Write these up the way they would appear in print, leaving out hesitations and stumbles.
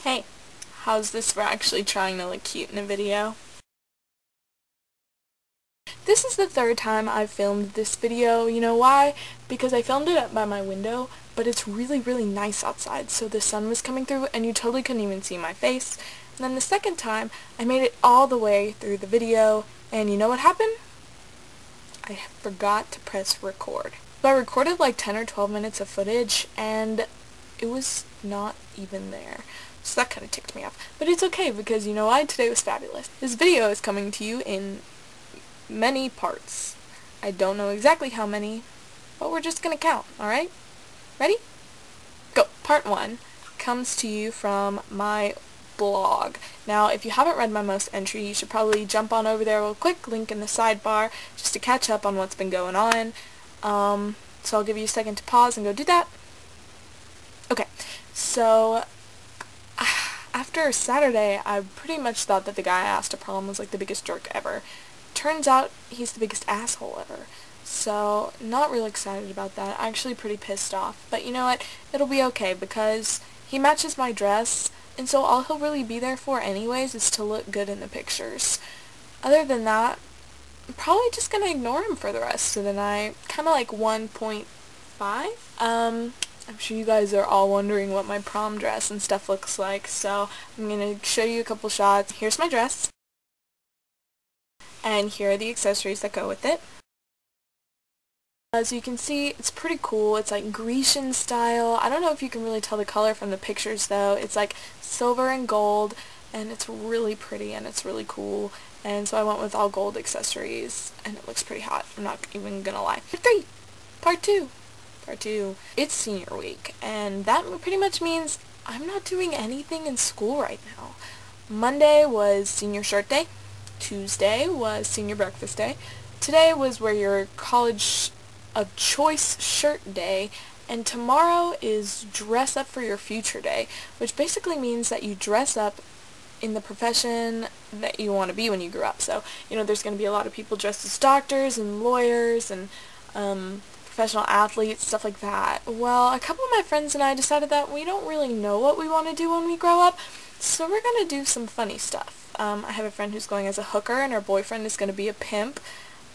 Hey, how's this for actually trying to look cute in a video? This is the third time I've filmed this video. You know why? Because I filmed it up by my window, but it's really nice outside, so the sun was coming through and you totally couldn't even see my face. And then the second time, I made it all the way through the video, and you know what happened? I forgot to press record. So I recorded like 10 or 12 minutes of footage, and it was not even there. So that kind of ticked me off. But it's okay, because you know why? Today was fabulous. This video is coming to you in many parts. I don't know exactly how many, but we're just gonna count, alright? Ready? Go! Part 1 comes to you from my blog. Now, if you haven't read my most entry, you should probably jump on over there real quick, link in the sidebar, just to catch up on what's been going on. So I'll give you a second to pause and go do that. Okay, so after Saturday, I pretty much thought that the guy I asked to prom was like the biggest jerk ever. Turns out he's the biggest asshole ever. So, not real excited about that. Actually pretty pissed off. But you know what? It'll be okay because he matches my dress, and so all he'll really be there for anyways is to look good in the pictures. Other than that, I'm probably just gonna ignore him for the rest of the night. Kinda like 1.5. I'm sure you guys are all wondering what my prom dress and stuff looks like, so I'm gonna show you a couple shots. Here's my dress. And here are the accessories that go with it. As you can see, it's pretty cool. It's like Grecian style. I don't know if you can really tell the color from the pictures though. It's like silver and gold, and it's really pretty and it's really cool. And so I went with all gold accessories, and it looks pretty hot. I'm not even gonna lie. Part 2. It's senior week, and that pretty much means I'm not doing anything in school right now. Monday was senior shirt day. Tuesday was senior breakfast day. Today was wear your college of choice shirt day, and tomorrow is dress up for your future day, which basically means that you dress up in the profession that you want to be when you grow up. So, you know, there's going to be a lot of people dressed as doctors and lawyers and professional athletes, stuff like that. Well, a couple of my friends and I decided that we don't really know what we want to do when we grow up, so we're going to do some funny stuff. I have a friend who's going as a hooker, and her boyfriend is going to be a pimp.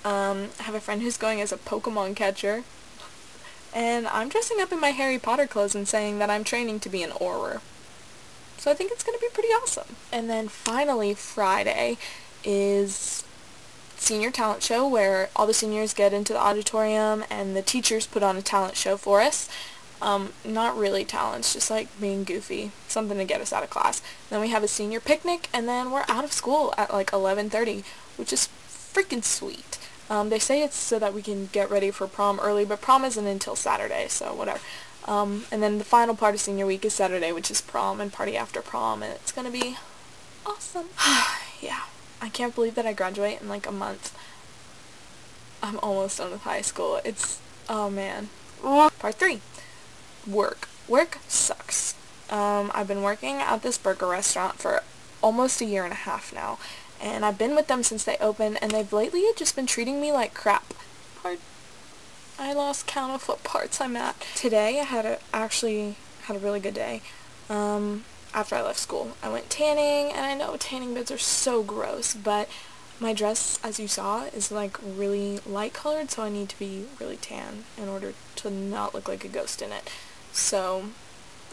I have a friend who's going as a Pokemon catcher. And I'm dressing up in my Harry Potter clothes and saying that I'm training to be an Auror. So I think it's going to be pretty awesome. And then finally, Friday is senior talent show, where all the seniors get into the auditorium and the teachers put on a talent show for us. Not really talents, just like being goofy, something to get us out of class. Then we have a senior picnic, and then we're out of school at like 11:30, which is freaking sweet. They say it's so that we can get ready for prom early, but prom isn't until Saturday, so whatever. And then the final part of senior week is Saturday, which is prom and party after prom, and it's gonna be awesome. Yeah, I can't believe that I graduate in like a month. I'm almost done with high school. Oh man. Part 3. Work. Work sucks. I've been working at this burger restaurant for almost a year and a half now, and I've been with them since they opened, and they've lately just been treating me like crap. I lost count of what parts I'm at. Today I actually had a really good day. After I left school, I went tanning, and I know tanning beds are so gross, but my dress, as you saw, is like really light colored, so I need to be really tan in order to not look like a ghost in it. So,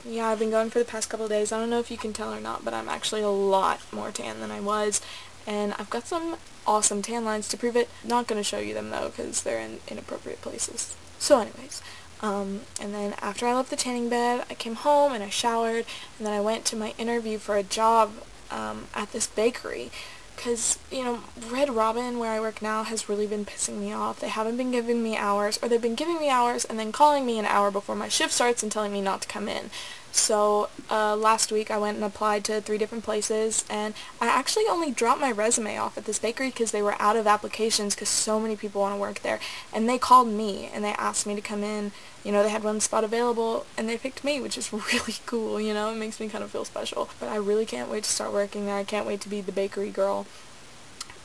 yeah, I've been going for the past couple of days. I don't know if you can tell or not, but I'm actually a lot more tan than I was, and I've got some awesome tan lines to prove it. Not going to show you them, though, because they're in inappropriate places. So anyways, and then after I left the tanning bed, I came home and I showered, and then I went to my interview for a job at this bakery. Because, you know, Red Robin, where I work now, has really been pissing me off. They haven't been giving me hours, or they've been giving me hours and then calling me an hour before my shift starts and telling me not to come in. So, last week I went and applied to 3 different places, and I actually only dropped my resume off at this bakery because they were out of applications because so many people want to work there. And they called me, and they asked me to come in. You know, they had one spot available, and they picked me, which is really cool, you know? It makes me kind of feel special. But I really can't wait to start working there. I can't wait to be the bakery girl.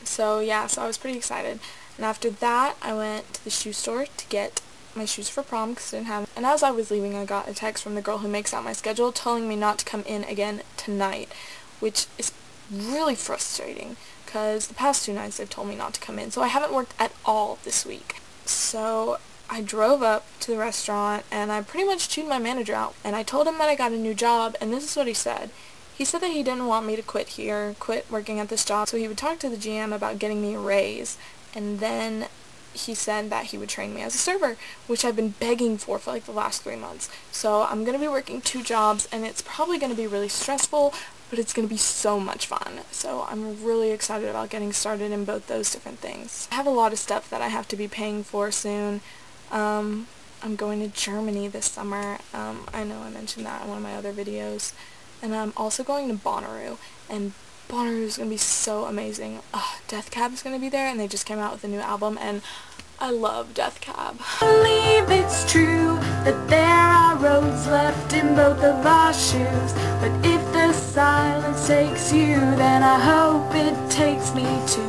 So, yeah, so I was pretty excited. And after that, I went to the shoe store to get my shoes for prom because I didn't have them. And as I was leaving, I got a text from the girl who makes out my schedule telling me not to come in again tonight, which is really frustrating because the past 2 nights they've told me not to come in. So I haven't worked at all this week. So I drove up to the restaurant and I pretty much chewed my manager out. And I told him that I got a new job, and this is what he said. He said that he didn't want me to quit working at this job, so he would talk to the GM about getting me a raise, and then he said that he would train me as a server, which I've been begging for like the last 3 months. So I'm going to be working 2 jobs, and it's probably going to be really stressful, but it's going to be so much fun. So I'm really excited about getting started in both those different things. I have a lot of stuff that I have to be paying for soon. I'm going to Germany this summer. I know I mentioned that in one of my other videos. And I'm also going to Bonnaroo, and Bonnaroo is going to be so amazing. Death Cab is going to be there, and they just came out with a new album, and I love Death Cab. I believe it's true that there are roads left in both of our shoes, but if the silence takes you, then I hope it takes me too.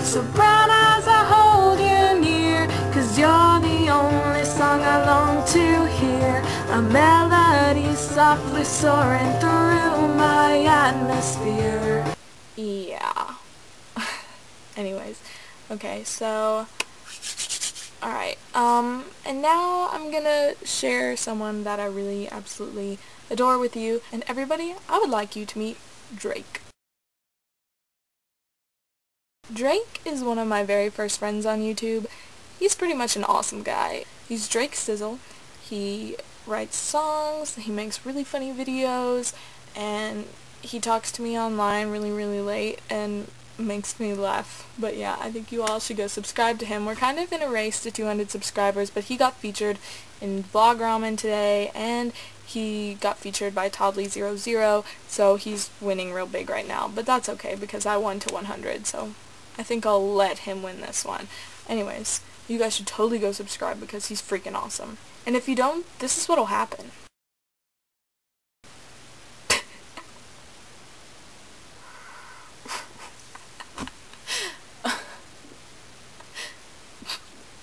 So brown eyes, I hold you near, 'cause you're the only song I long to hear. A melody softly soaring through my atmosphere. Yeah. Anyways, okay, so, alright, and now I'm gonna share someone that I really absolutely adore with you, and everybody, I would like you to meet Drake. Drake is one of my very first friends on YouTube. He's pretty much an awesome guy. He's Drake Sizzle. He writes songs, he makes really funny videos, and he talks to me online really late and makes me laugh. But yeah, I think you all should go subscribe to him. We're kind of in a race to 200 subscribers, but he got featured in Vlog Ramen today, and he got featured by Toddly00, so he's winning real big right now. But that's okay, because I won to 100, so I think I'll let him win this one. Anyways, you guys should totally go subscribe because he's freaking awesome. And if you don't, this is what'll happen.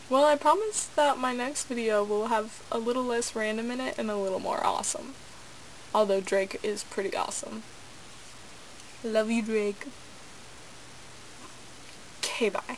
Well, I promise that my next video will have a little less random in it and a little more awesome. Although Drake is pretty awesome. Love you, Drake. Okay, bye.